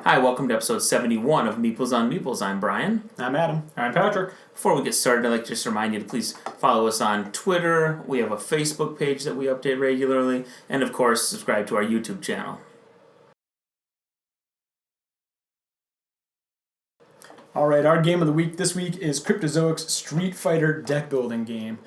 Hi, welcome to episode 71 of Meeples on Meeples. I'm Brian. I'm Adam. I'm Patrick. Before we get started, I'd like to just remind you to please follow us on Twitter. We have a Facebook page that we update regularly. And of course, subscribe to our YouTube channel. Alright, our game of the week this week is Cryptozoic's Street Fighter deck building game.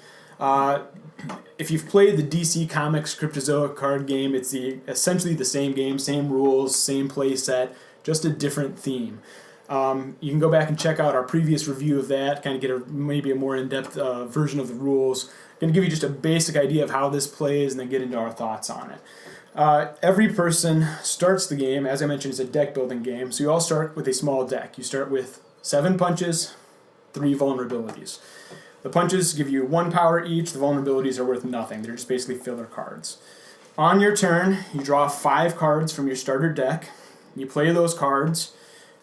If you've played the DC Comics Cryptozoic card game, it's essentially the same game, same rules, same play set, just a different theme. You can go back and check out our previous review of that, kind of get maybe a more in-depth version of the rules. I'm going to give you just a basic idea of how this plays and then get into our thoughts on it. Every person starts the game, as I mentioned, it's a deck building game, so you all start with a small deck. You start with 7 punches, 3 vulnerabilities. The punches give you 1 power each, the vulnerabilities are worth nothing. They're just basically filler cards. On your turn, you draw 5 cards from your starter deck. You play those cards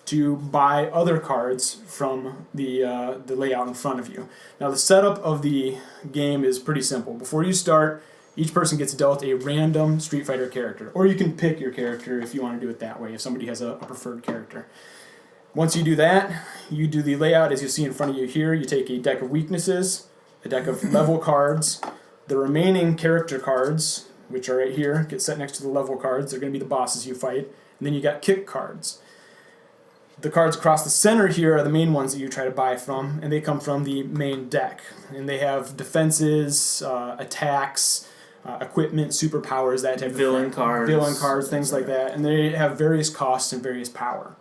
to buy other cards from the layout in front of you. Now the setup of the game is pretty simple. Before you start, each person gets dealt a random Street Fighter character. Or you can pick your character if you want to do it that way, if somebody has a preferred character. Once you do that, you do the layout as you see in front of you here. You take a deck of weaknesses, a deck of level cards, the remaining character cards, which are right here, get set next to the level cards. They're going to be the bosses you fight. And then you got kick cards. The cards across the center here are the main ones that you try to buy from, and they come from the main deck. And they have defenses, attacks, equipment, superpowers, that type of thing. Villain cards, things like that. And they have various costs and various power.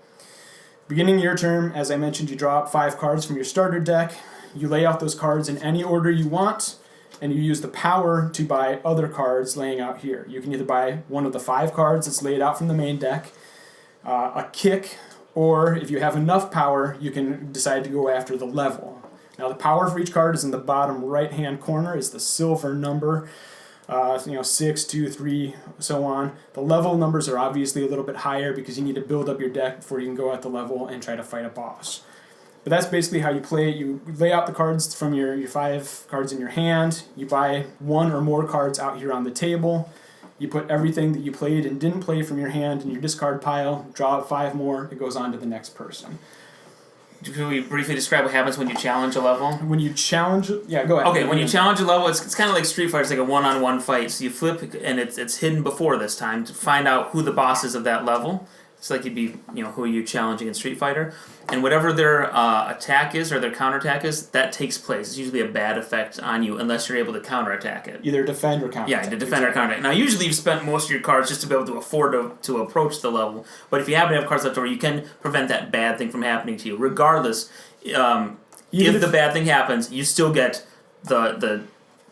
Beginning your turn, as I mentioned, you draw up 5 cards from your starter deck. You lay out those cards in any order you want, and you use the power to buy other cards laying out here. You can either buy one of the 5 cards that's laid out from the main deck, a kick, or if you have enough power, you can decide to go after the level. Now the power for each card is in the bottom right-hand corner. It's the silver number. 6, 2, 3, so on. The level numbers are obviously a little bit higher because you need to build up your deck before you can go at the level and try to fight a boss. But that's basically how you play it. You lay out the cards from your 5 cards in your hand. You buy 1 or more cards out here on the table. You put everything that you played and didn't play from your hand in your discard pile. Draw out 5 more. It goes on to the next person. Can we briefly describe what happens when you challenge a level? When you challenge... Yeah, go ahead. Okay, when you challenge a level, it's kind of like Street Fighter. It's like a one-on-one fight. So you flip, and it's hidden before this time to find out who the boss is of that level. It's like you'd be, who are you challenging in Street Fighter. And whatever their attack is or their counterattack is, that takes place. It's usually a bad effect on you unless you're able to counterattack it. Either defend or counterattack. Yeah, to defend or counterattack. Now, usually you've spent most of your cards just to be able to afford to approach the level. But if you happen to have cards left over, you can prevent that bad thing from happening to you. Regardless, if the bad thing happens, you still get the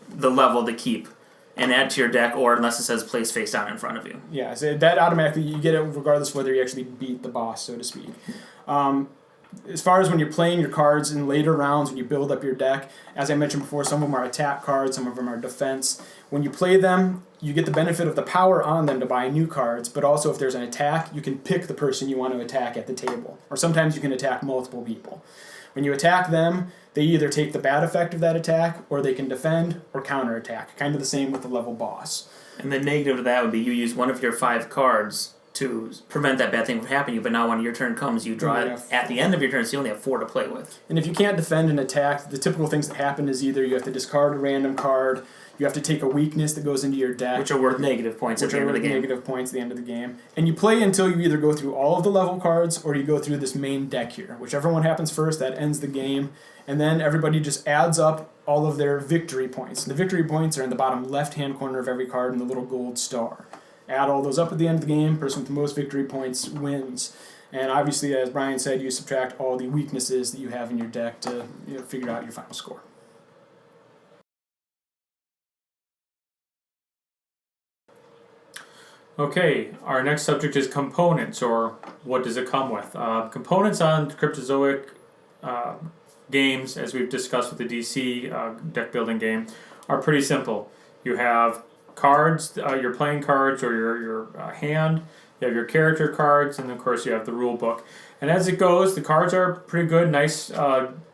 level to keep and add to your deck, or unless it says place face down in front of you. Yeah, so that automatically, you get it regardless of whether you actually beat the boss, so to speak. As far as when you're playing your cards in later rounds, when you build up your deck, as I mentioned before, some of them are attack cards, some of them are defense. When you play them, you get the benefit of the power on them to buy new cards, but also if there's an attack, you can pick the person you want to attack at the table. Or sometimes you can attack multiple people. When you attack them, they either take the bad effect of that attack, or they can defend or counterattack. Kind of the same with the level boss. And the negative to that would be you use one of your 5 cards to prevent that bad thing from happening, but now when your turn comes, you draw it at the end of your turn, so you only have 4 to play with. And if you can't defend an attack, the typical things that happen is either you have to discard a random card, you have to take a weakness that goes into your deck. Which are worth negative points at the end of the game. Negative points at the end of the game. And you play until you either go through all of the level cards or you go through this main deck here. Whichever one happens first, that ends the game. And then everybody just adds up all of their victory points. And the victory points are in the bottom left-hand corner of every card in the little gold star. Add all those up at the end of the game. Person with the most victory points wins. And obviously, as Brian said, you subtract all the weaknesses that you have in your deck to figure out your final score. Okay, our next subject is components, or what does it come with? Components on Cryptozoic games, as we've discussed with the DC deck building game, are pretty simple. You have cards, your playing cards, or your hand. You have your character cards, and of course you have the rule book. And as it goes, the cards are pretty good, nice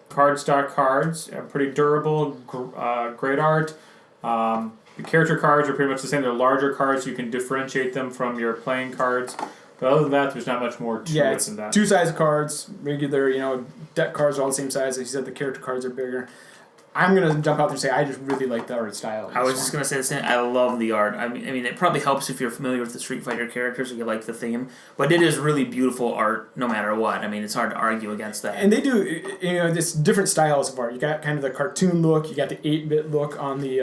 cardstock cards, pretty durable, great art. The character cards are pretty much the same. They're larger cards, so you can differentiate them from your playing cards. But other than that, there's not much more to Yeah, it it's than that. two size cards, regular, deck cards are all the same size. Like you said, the character cards are bigger. I'm going to jump out there and say I just really like the art style. I was just going to say the same. I love the art. I mean, it probably helps if you're familiar with the Street Fighter characters or you like the theme, but it is really beautiful art no matter what. I mean, it's hard to argue against that. And they do, this different styles of art. You got kind of the cartoon look, you got the 8-bit look on the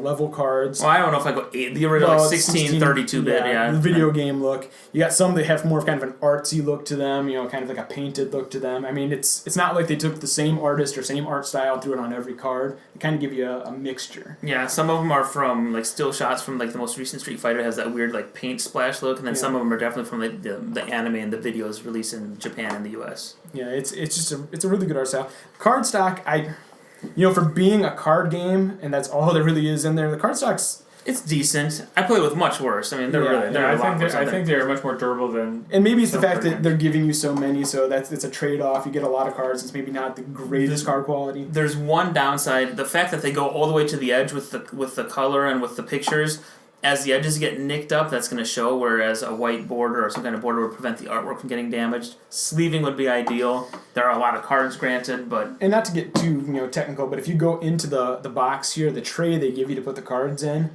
level cards. Well, I don't know if I go 8, the original 16, 32-bit, yeah. The video game look. You got some that have more of kind of an artsy look to them, kind of like a painted look to them. I mean, it's not like they took the same artist or same art style and threw it on every card. They kind of give you a mixture. Yeah, some of them are from like still shots from like the most recent Street Fighter has that weird like paint splash look, and then some of them are definitely from like the anime and the videos released in Japan and the U.S. Yeah, it's just a really good art style. Card stock, for being a card game, and that's all there really is in there. The card stock's. It's decent. I play with much worse. I mean, they're I think they're much more durable than. And maybe it's the fact that they're giving you so many, so it's a trade-off. You get a lot of cards. It's maybe not the greatest card quality. There's one downside: the fact that they go all the way to the edge with the color and with the pictures. As the edges get nicked up, that's going to show. Whereas a white border or some kind of border would prevent the artwork from getting damaged. Sleeving would be ideal. There are a lot of cards granted, but and not to get too technical, but if you go into the box here, the tray they give you to put the cards in.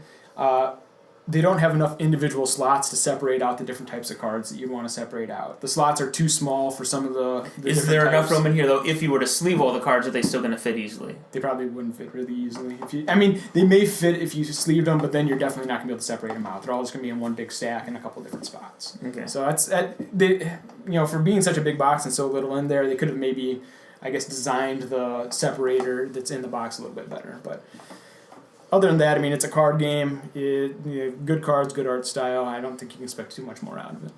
They don't have enough individual slots to separate out the different types of cards that you want to separate out. The slots are too small for some of the Is there enough room in here, though, if you were to sleeve all the cards, are they still going to fit easily? They probably wouldn't fit really easily. They may fit if you sleeved them, but then you're definitely not going to be able to separate them out. They're all just going to be in one big stack in a couple different spots. Okay. So for being such a big box and so little in there, they could have maybe, designed the separator that's in the box a little bit better, but... Other than that, it's a card game. Good cards, good art style. I don't think you can expect too much more out of it.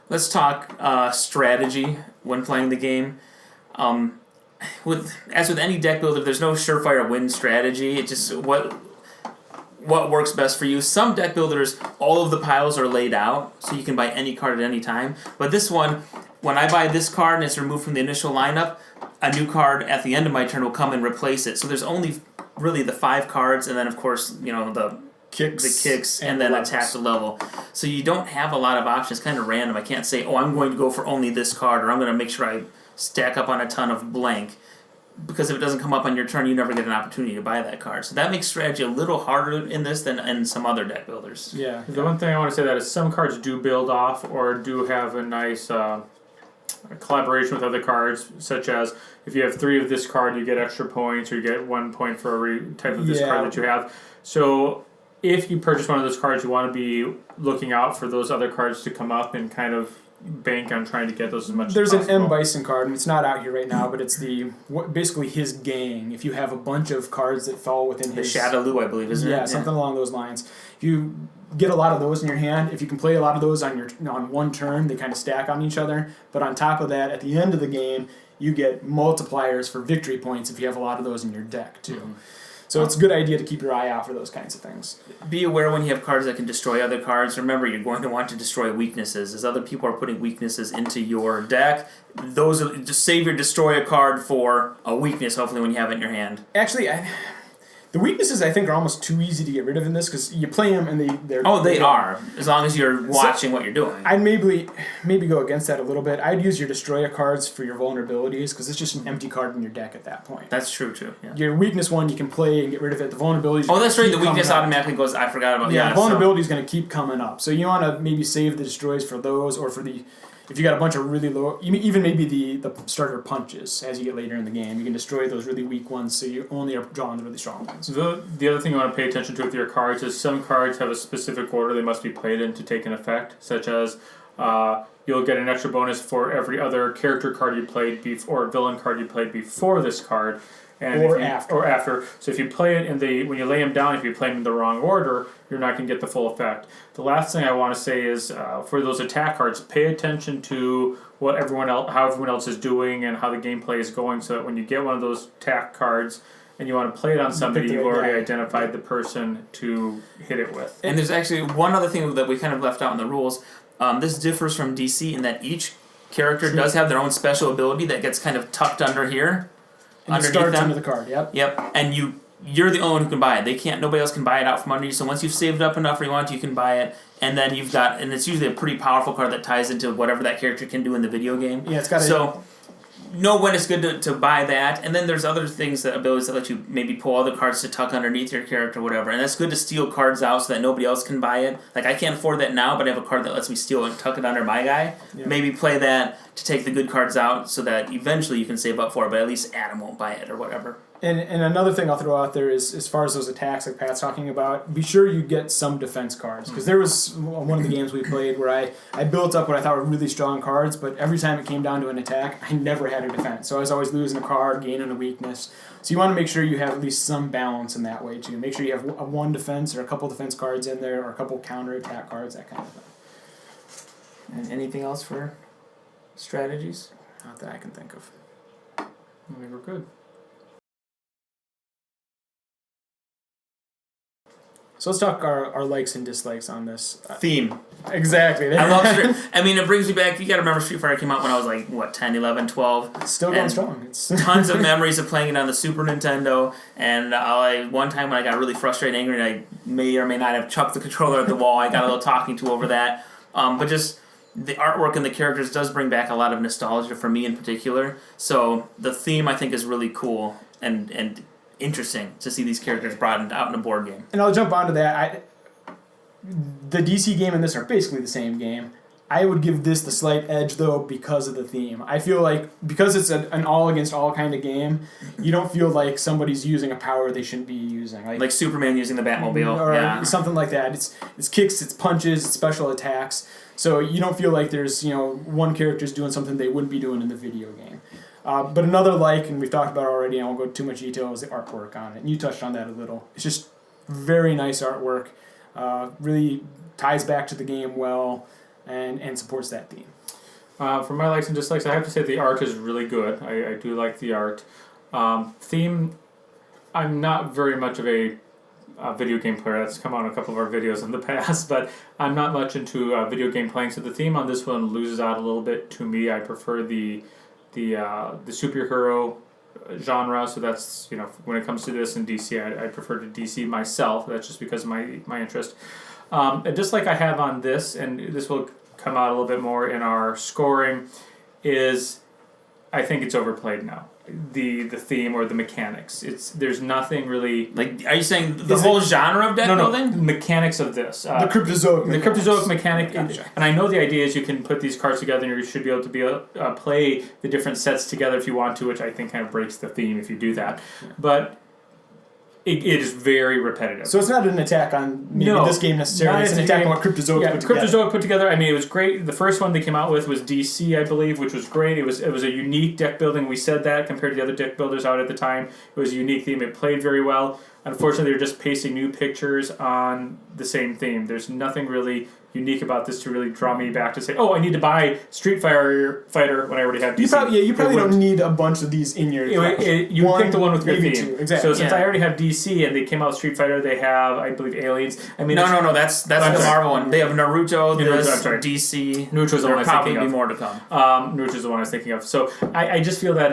Let's talk strategy when playing the game. As with any deck builder, there's no surefire win strategy. It's just what works best for you. Some deck builders, all of the piles are laid out, so you can buy any card at any time. But this one, when I buy this card and it's removed from the initial lineup, a new card at the end of my turn will come and replace it. So there's only really the 5 cards, and then of course the kicks, and then attack the level. So you don't have a lot of options. Kind of random. I can't say, I'm going to go for only this card, or I'm going to make sure I stack up on a ton of blank. Because if it doesn't come up on your turn, you never get an opportunity to buy that card. So that makes strategy a little harder in this than in some other deck builders. Yeah. The one thing I want to say that is some cards do build off or do have a nice collaboration with other cards, such as if you have 3 of this card, you get extra points, or you get 1 point for every type of this card that you have. So if you purchase one of those cards, you want to be looking out for those other cards to come up and kind of bank on trying to get those as much There's as possible. an M. Bison card, and it's not out here right now, but it's basically his gang. If you have a bunch of cards that fall within his... The Shadaloo, I believe, isn't it? Yeah, something along those lines. If you get a lot of those in your hand, if you can play a lot of those on one turn, they kind of stack on each other. But on top of that, at the end of the game, you get multipliers for victory points if you have a lot of those in your deck, too. Mm-hmm. So it's a good idea to keep your eye out for those kinds of things. Be aware when you have cards that can destroy other cards. Remember, you're going to want to destroy weaknesses. As other people are putting weaknesses into your deck, just save your destroy a card for a weakness, hopefully, when you have it in your hand. Actually, the weaknesses, I think, are almost too easy to get rid of in this, because you play them and they're... Oh, they are, as long as you're watching what you're doing. I'd maybe go against that a little bit. I'd use your Destroyer cards for your vulnerabilities, because it's just an empty card in your deck at that point. That's true, too. Yeah. Your weakness one, you can play and get rid of it. The vulnerabilities... Oh, that's right, the weakness automatically goes... I forgot about that. Yeah, the vulnerability is going to keep coming up. So you want to maybe save the Destroys for those, or for the... If you got a bunch of really low, even maybe the starter punches as you get later in the game, you can destroy those really weak ones, so you only are drawing the really strong ones. The other thing you want to pay attention to with your cards is some cards have a specific order they must be played in to take an effect, such as you'll get an extra bonus for every other character card you played or villain card you played before this card. After. So if you play it when you lay them down, if you play them in the wrong order, you're not going to get the full effect. The last thing I want to say is for those attack cards, pay attention to how everyone else is doing and how the gameplay is going, so that when you get one of those attack cards and you want to play it on somebody, you've already identified the person to hit it with. And there's actually one other thing that we kind of left out in the rules. This differs from DC in that each character does have their own special ability that gets kind of tucked under here. And it starts under the card, yep. Yep, and you you're the only one who can buy it. They can't. Nobody else can buy it out from under you. So once you've saved up enough, or you want to, you can buy it. And then you've got, and it's usually a pretty powerful card that ties into whatever that character can do in the video game. Yeah, it's got. So know when it's good to buy that, and then there's other things that abilities that let you maybe pull other cards to tuck underneath your character, or whatever. And that's good to steal cards out so that nobody else can buy it. Like I can't afford that now, but I have a card that lets me steal and tuck it under my guy. Yeah. Maybe play that to take the good cards out so that eventually you can save up for it, but at least Adam won't buy it or whatever. And another thing I'll throw out there is, as far as those attacks like Pat's talking about, be sure you get some defense cards. Because there was one of the games we played where I built up what I thought were really strong cards, but every time it came down to an attack, I never had a defense. So I was always losing a card, gaining a weakness. So you want to make sure you have at least some balance in that way too. Make sure you have a one defense or a couple defense cards in there, or a couple counter attack cards, that kind of thing. And anything else for strategies? Not that I can think of. I think we're good. So let's talk our likes and dislikes on this. Theme. Exactly. I love Street. I mean, it brings me back. You got to remember Street Fighter came out when I was like, what, 10, 11, 12? It's still going strong. It's tons of memories of playing it on the Super Nintendo. And one time when I got really frustrated and angry, I may or may not have chucked the controller at the wall. I got a little talking to over that. But just the artwork and the characters does bring back a lot of nostalgia for me in particular. So the theme, I think, is really cool and interesting to see these characters brought out in a board game. And I'll jump onto that. The DC game and this are basically the same game. I would give this the slight edge, though, because of the theme. I feel like, because it's an all-against-all kind of game, you don't feel like somebody's using a power they shouldn't be using. Like Superman using the Batmobile. Or something like that. It's kicks, it's punches, it's special attacks. So you don't feel like there's, one character's doing something they wouldn't be doing in the video game. But another and we've talked about it already, and I won't go into too much detail, is the artwork on it. And you touched on that a little. It's just very nice artwork. Really ties back to the game well and supports that theme. For my likes and dislikes, I have to say the art is really good. I do like the art. Theme, I'm not very much of a video game player. That's come out in a couple of our videos in the past, but I'm not much into video game playing, so the theme on this one loses out a little bit to me. I prefer the superhero genre, so that's, when it comes to this in DC, I prefer to DC myself. That's just because of my interest. And just like I have on this, and this will come out a little bit more in our scoring, is I think it's overplayed now. The theme or the mechanics. There's nothing really. Like, are you saying the whole genre of deck building? No, mechanics of this. The Cryptozoic mechanic. Gotcha. And I know the idea is you can put these cards together and you should be able to play the different sets together if you want to, which I think kind of breaks the theme if you do that. Yeah. But it is very repetitive. So it's not an attack on this game necessarily. It's an attack on what Cryptozoic put together. Cryptozoic put together. I mean, it was great. The first one they came out with was DC, I believe, which was great. It was a unique deck building. We said that compared to the other deck builders out at the time. It was a unique theme. It played very well. Unfortunately, they're just pasting new pictures on the same theme. There's nothing really unique about this to really draw me back to say, I need to buy Street Fighter when I already have DC. You probably don't need a bunch of these in your collection. You pick the one with your theme. Two. Exactly. So since I already have DC and they came out with Street Fighter, they have, I believe, Aliens. I mean, no, that's the Marvel one. They have Naruto, DC. Naruto's the one I was thinking of. There'll probably be more to come. Naruto's the one I was thinking of. So I just feel that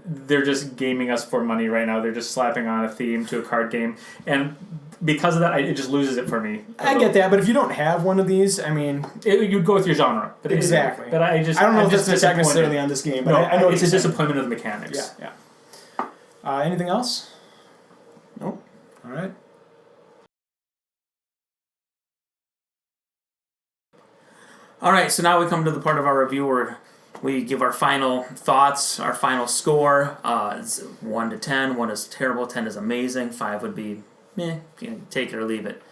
they're just gaming us for money right now. They're just slapping on a theme to a card game. And because of that, it just loses it for me. I get that, but if you don't have one of these, I mean... you'd go with your genre. But exactly. But I don't know if that's an attack necessarily on this game, but I know it's a disappointment of the mechanics. Yeah. Anything else? Nope. All right. All right, so now we come to the part of our review where we give our final thoughts, our final score. It's 1 to 10. 1 is terrible, 10 is amazing, 5 would be take it or leave it.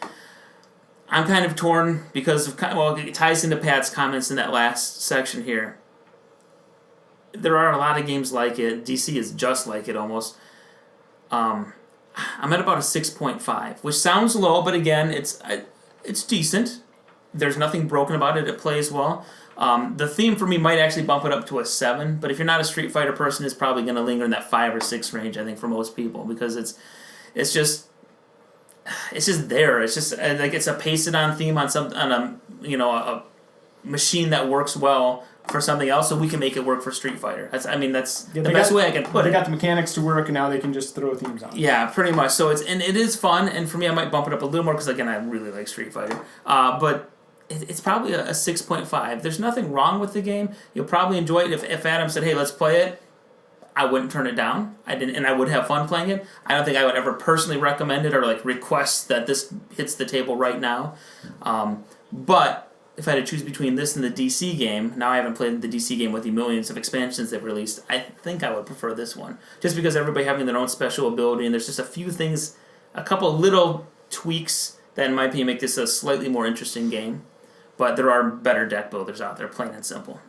I'm kind of torn because it ties into Pat's comments in that last section here. There are a lot of games like it. DC is just like it almost. I'm at about a 6.5, which sounds low, but again, it's decent. There's nothing broken about it. It plays well. The theme for me might actually bump it up to a 7, but if you're not a Street Fighter person, it's probably going to linger in that 5 or 6 range, I think, for most people, because it's just there. It's just like it's a pasted on theme on a machine that works well for something else, so we can make it work for Street Fighter. That's the they best got- way I can put They it. got the mechanics to work, and now they can just throw themes on. Yeah, pretty much. So it is fun, and for me, I might bump it up a little more because again, I really like Street Fighter. But it's probably a 6.5. There's nothing wrong with the game. You'll probably enjoy it. If Adam said, "Hey, let's play it," I wouldn't turn it down. I didn't, and I would have fun playing it. I don't think I would ever personally recommend it or like request that this hits the table right now. But if I had to choose between this and the DC game, now I haven't played the DC game with the millions of expansions they've released, I think I would prefer this one. Just because everybody having their own special ability, and there's just a few things, a couple little tweaks that in my opinion make this a slightly more interesting game. But there are better deck builders out there, plain and simple.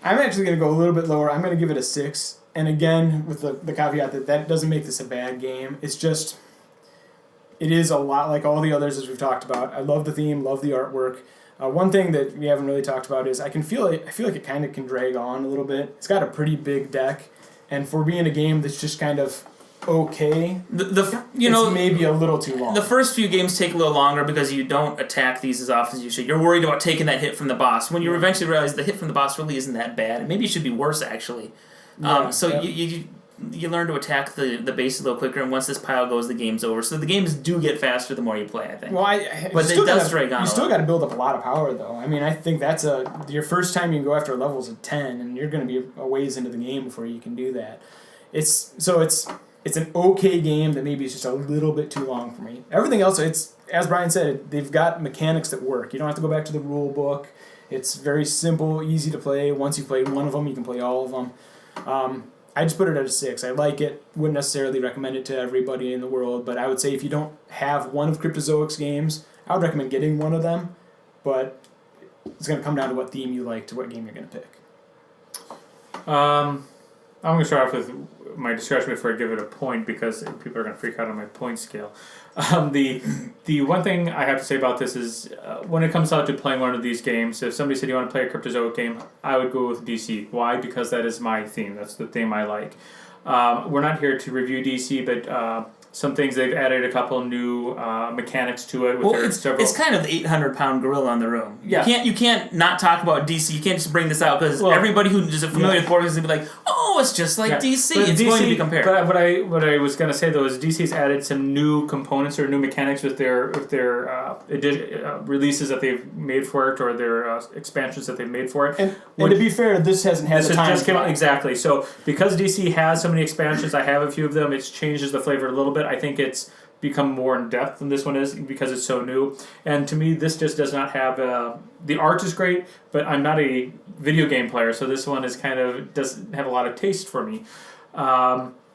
I'm actually going to go a little bit lower. I'm going to give it a 6. And again, with the caveat that doesn't make this a bad game. It's just, it is a lot like all the others as we've talked about. I love the theme, love the artwork. One thing that we haven't really talked about is I feel like it kind of can drag on a little bit. It's got a pretty big deck, and for being a game that's just kind of okay, it's maybe a little too long. The first few games take a little longer because you don't attack these as often as you should. You're worried about taking that hit from the boss. When you eventually realize the hit from the boss really isn't that bad, and maybe it should be worse actually. You learn to attack the base a little quicker, and once this pile goes, the game's over. So the games do get faster the more you play, I think. Well, but it does drag on. You still got to build up a lot of power, though. I mean, I think that's your first time you can go after levels of 10, and you're going to be a ways into the game before you can do that. It's an okay game that maybe is just a little bit too long for me. Everything else, it's as Brian said, they've got mechanics that work. You don't have to go back to the rule book. It's very simple, easy to play. Once you've played one of them, you can play all of them. I just put it at a 6. I like it. Wouldn't necessarily recommend it to everybody in the world, but I would say if you don't have one of Cryptozoic's games, I would recommend getting one of them, but it's going to come down to what theme you like to what game you're going to pick. I'm going to start off with my discussion before I give it a point because people are going to freak out on my point scale. The one thing I have to say about this is when it comes out to playing one of these games, if somebody said you want to play a Cryptozoic game, I would go with DC. Why? Because that is my theme. That's the theme I like. We're not here to review DC, but some things they've added a couple new mechanics to it. It's kind of the 800-pound gorilla in the room. Yeah. You can't not talk about DC. You can't just bring this out because everybody who is familiar with board games is going to be like, oh, it's just like DC. But it's going to be compared. But what I was going to say though is DC's added some new components or new mechanics with their releases that they've made for it or their expansions that they've made for it. And to be fair, this hasn't had the time. Just came out exactly. So because DC has so many expansions, I have a few of them. It changes the flavor a little bit. I think it's become more in depth than this one is because it's so new. And to me, this just does not have the art is great, but I'm not a video game player, so this one is doesn't have a lot of taste for me.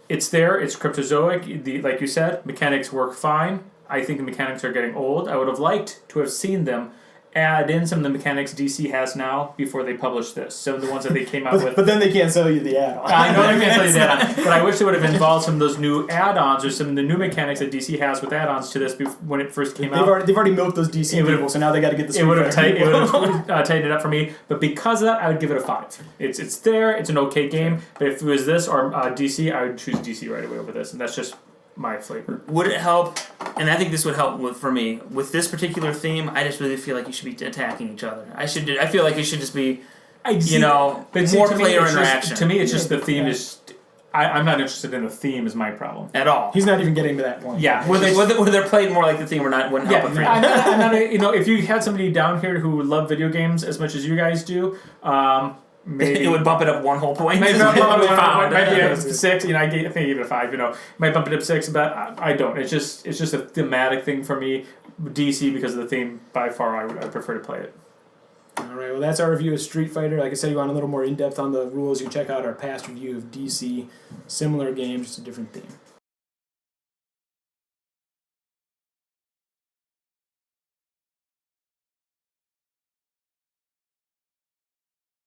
It's there. It's Cryptozoic. Like you said, mechanics work fine. I think the mechanics are getting old. I would have liked to have seen them add in some of the mechanics DC has now before they published this. Some of the ones that they came out with. But then they can't sell you the add-on. I know they can't sell you the add-on. But I wish they would have involved some of those new add-ons or some of the new mechanics that DC has with add-ons to this when it first came out. They've already milked those DC people, so now they got to get the. It would have tightened it up for me. But because of that, I would give it a 5. It's there. It's an okay game. But if it was this or DC, I would choose DC right away over this, and that's just my flavor. Would it help? And I think this would help for me with this particular theme. I just really feel like you should be attacking each other. I feel like it should just be, more player interaction. To me, it's just the theme is. I'm not interested in the theme. Is my problem at all. He's not even getting to that point. Yeah, whether they're playing more like the theme or not wouldn't help. Yeah, I'm not if you had somebody down here who love video games as much as you guys do. Maybe it would bump it up one whole point. Might be a 6. I think I give it a 5. Might bump it up 6, but I don't. It's just a thematic thing for me. DC because of the theme. By far, I prefer to play it. All right. Well, that's our review of Street Fighter. Like I said, you want a little more in depth on the rules. You check out our past review of DC. Similar game, just a different theme.